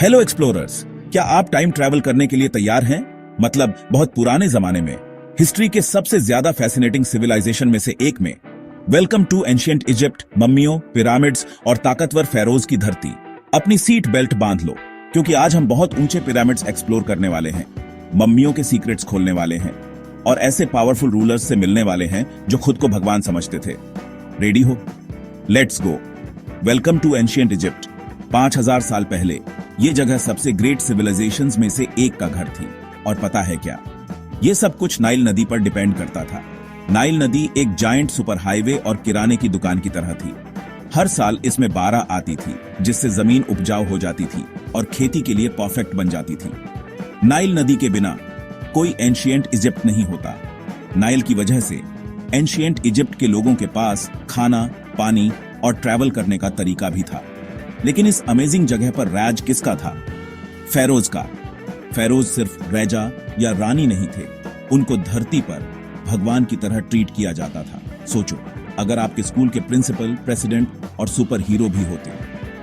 Hello explorers, क्या आप time travel करने के लिए तैयार हैं? मतलब बहुत पुराने जमाने में हिस्ट्री के सबसे ज्यादा फैसिनेटिंग सिविलाइजेशन में से एक में। वेलकम टू एंशिएंट इजिप्ट, मम्मियों, पिरामिड्स और ताकतवर फेरोज की धरती। अपनी सीट बेल्ट बांध लो, क्योंकि आज हम बहुत ऊंचे पिरामिड्स एक्सप्लोर करने वाले हैं, मम्मियों के सीक्रेट्स खोलने वाले हैं और ऐसे पावरफुल रूलर्स से मिलने वाले हैं जो खुद को भगवान समझते थे। रेडी हो? Let's go. Welcome to ancient Egypt. 5000 साल पहले ये जगह सबसे ग्रेट सिविलाइजेशंस में से एक का घर थी। और पता है क्या, ये सब कुछ नाइल नदी पर डिपेंड करता था। नाइल नदी एक जायंट सुपर हाईवे और किराने की दुकान की तरह थी। हर साल इसमें बाढ़ आती थी, जिससे जमीन उपजाऊ हो जाती थी और खेती के लिए परफेक्ट बन जाती थी। नाइल नदी के बिना कोई एंशिएंट इजिप्ट नहीं होता। नाइल की वजह से एंशिएंट इजिप्ट के लोगों के पास खाना, पानी और ट्रैवल करने का तरीका भी था। लेकिन इस अमेजिंग जगह पर राज किसका था? फेरोज का। फेरोज सिर्फ राजा या रानी नहीं थे, उनको धरती पर भगवान की तरह ट्रीट किया जाता था। सोचो, अगर आपके स्कूल के प्रिंसिपल, प्रेसिडेंट और सुपर हीरो भी होते,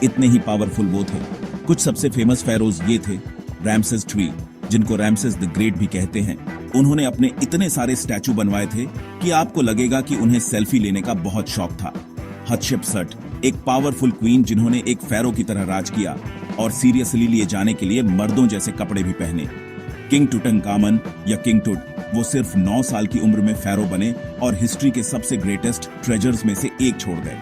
इतने ही पावरफुल वो थे। कुछ सबसे फेमस फेरोज ये थे। रैमसेस III, जिनको रैमसेस द ग्रेट भी कहते हैं। उन्होंने अपने इतने सारे स्टैचू बनवाए थे कि आपको लगेगा कि उन्हें सेल्फी लेने का बहुत शौक था। हतशेप्सुट, एक पावरफुल क्वीन जिन्होंने एक फेरो की तरह राज किया और सीरियसली लिए जाने के लिए मर्दों जैसे कपड़े भी पहने। किंग टुटनकामन या किंग टुट, वो सिर्फ 9 साल की उम्र में फेरो बने और हिस्ट्री के सबसे ग्रेटेस्ट ट्रेजर्स में से एक छोड़ गए।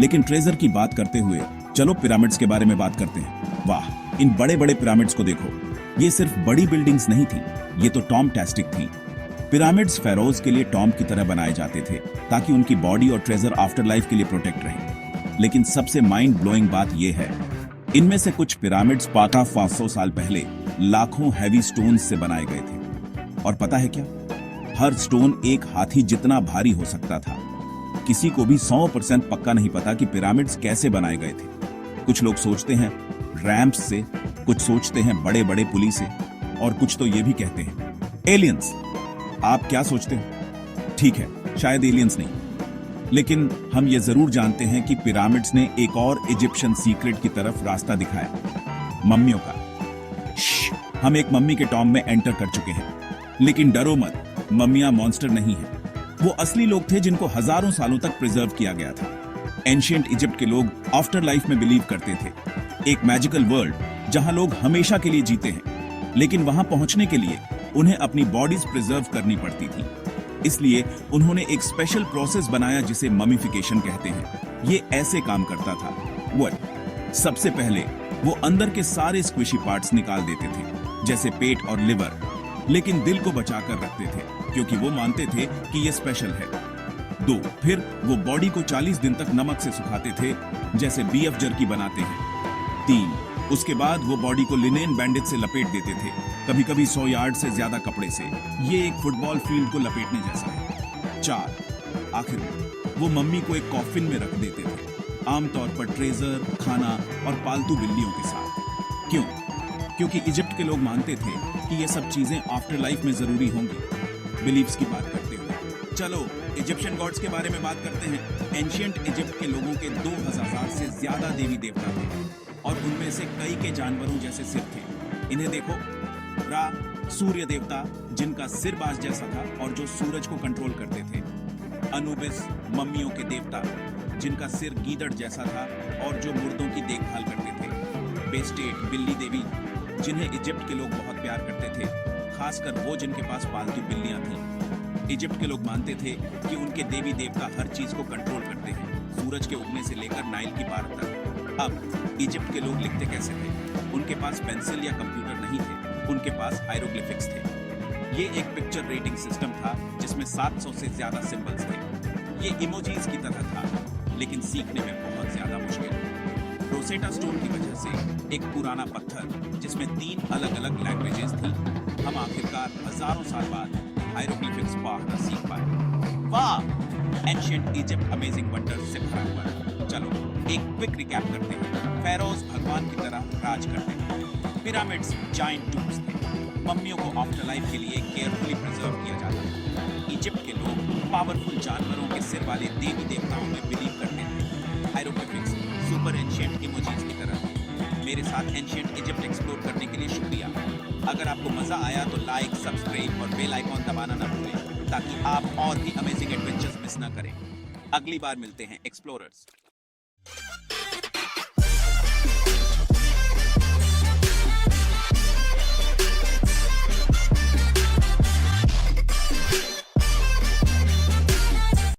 लेकिन ट्रेजर की बात करते हुए चलो पिरामिड्स के बारे में बात करते हैं। वाह, इन बड़े बड़े पिरामिड्स को देखो। ये सिर्फ बड़ी बिल्डिंग्स नहीं थी, ये तो टॉम्बटास्टिक थी। पिरामिड्स फेरोज के लिए टॉम्ब की तरह बनाए जाते थे, ताकि उनकी बॉडी और ट्रेजर आफ्टर लाइफ के लिए प्रोटेक्ट रहे। लेकिन सबसे माइंड ब्लोइंग बात यह है, इनमें से कुछ पिरामिड्स 500 साल पहले लाखों हैवी स्टोन्स से बनाए गए थे। और पता है क्या, हर स्टोन एक हाथी जितना भारी हो सकता था। किसी को भी 100% पक्का नहीं पता कि पिरामिड्स कैसे बनाए गए थे। कुछ लोग सोचते हैं रैंप्स से, कुछ सोचते हैं बड़े बड़े पुली से, और कुछ तो ये भी कहते हैं एलियंस। आप क्या सोचते हो? ठीक है, शायद एलियंस नहीं, लेकिन हम ये जरूर जानते हैं कि पिरामिड्स ने एक और इजिप्शियन सीक्रेट की तरफ रास्ता दिखाया, मम्मियों का। हम एक मम्मी के टॉम्ब में एंटर कर चुके हैं, लेकिन डरो मत, मम्मियां मॉन्स्टर नहीं है। वो असली लोग थे जिनको हजारों सालों तक प्रिजर्व किया गया था। एंशिएंट इजिप्ट के लोग आफ्टर लाइफ में बिलीव करते थे, एक मैजिकल वर्ल्ड जहां लोग हमेशा के लिए जीते हैं। लेकिन वहां पहुंचने के लिए उन्हें अपनी बॉडीज प्रिजर्व करनी पड़ती थी। इसलिए उन्होंने एक स्पेशल प्रोसेस बनाया जिसे ममिफिकेशन कहते हैं। ये ऐसे काम करता था। सबसे पहले वो अंदर के सारे स्क्विशी पार्ट्स निकाल देते थे, जैसे पेट और लिवर, लेकिन दिल को बचाकर रखते थे, क्योंकि वो मानते थे कि ये स्पेशल है। 2, फिर वो बॉडी को 40 दिन तक नमक से सुखाते थे, जैसे बीएफ जर्की बनाते हैं। 3, उसके बाद वो बॉडी को लिनेन बैंडेज से लपेट देते थे, कभी कभी 100 यार्ड से ज्यादा कपड़े से। ये एक फुटबॉल फील्ड को लपेटने जैसा है। 4, आखिर में वो मम्मी को एक कॉफिन में रख देते थे, आमतौर पर ट्रेजर, खाना और पालतू बिल्लियों के साथ। क्यों? क्योंकि इजिप्ट के लोग मानते थे कि ये सब चीजें आफ्टर लाइफ में जरूरी होंगी। बिलीव्स की बात करते हुए चलो इजिप्शियन गॉड्स के बारे में बात करते हैं। एंशिएंट इजिप्ट के लोगों के 2000 से ज्यादा देवी देवता थे, और उनमें से कई के जानवरों जैसे सिर थे। इन्हें देखो, रा, सूर्य देवता, जिनका सिर बाज जैसा था और जो सूरज को कंट्रोल करते थे। अनुबिस, मम्मियों के देवता, जिनका सिर गीदड़ जैसा था और जो मुर्दों की देखभाल करते थे। बेस्टेट, बिल्ली देवी, जिन्हें इजिप्ट के लोग बहुत प्यार करते थे, खासकर वो जिनके पास पालतू बिल्लियां थीं। इजिप्ट के लोग मानते थे कि उनके देवी देवता हर चीज को कंट्रोल करते हैं, सूरज के उगने से लेकर नाइल की पार तक। अब इजिप्ट के लोग लिखते कैसे थे? उनके पास पेंसिल या कंप्यूटर नहीं थे, उनके पास हायरोग्लिफिक्स थे। ये एक पिक्चर रेटिंग सिस्टम था जिसमें 700 से ज्यादा सिंबल्स थे। ये इमोजीज की तरह था, लेकिन सीखने में बहुत ज्यादा मुश्किल। रोसेटा स्टोन की वजह से एक पुराना पत्थर जिसमें 3 अलग अलग लैंग्वेजेस थी, हम आखिरकार हजारों साल बाद हायरोग्लिफिक्स पढ़ना सीख पाए। वाह, एंशिएंट इजिप्ट अमेजिंग वंडर्स से भरा हुआ है। चलो एक क्विक रिकैप करते हैं। फेरोज भगवान की तरह राज करते थे। पिरामिड्स जायंट टूम्स थे। मम्मियों को आफ्टर लाइफ के लिए केयरफुली प्रिजर्व किया जाता था। इजिप्ट के लोग पावरफुल जानवरों के सिर वाले देवी देवताओं में बिलीव करते थे। हायरोग्लिफिक्स सुपर एंशिएंट इमोजीज की तरह। मेरे साथ एंशिएंट इजिप्ट एक्सप्लोर करने के लिए शुक्रिया। अगर आपको मजा आया तो लाइक, सब्सक्राइब और बेल आइकॉन दबाना ना भूलें ताकि आप और भी अमेजिंग एडवेंचर्स मिस ना करें। अगली बार मिलते हैं एक्सप्लोरर्स।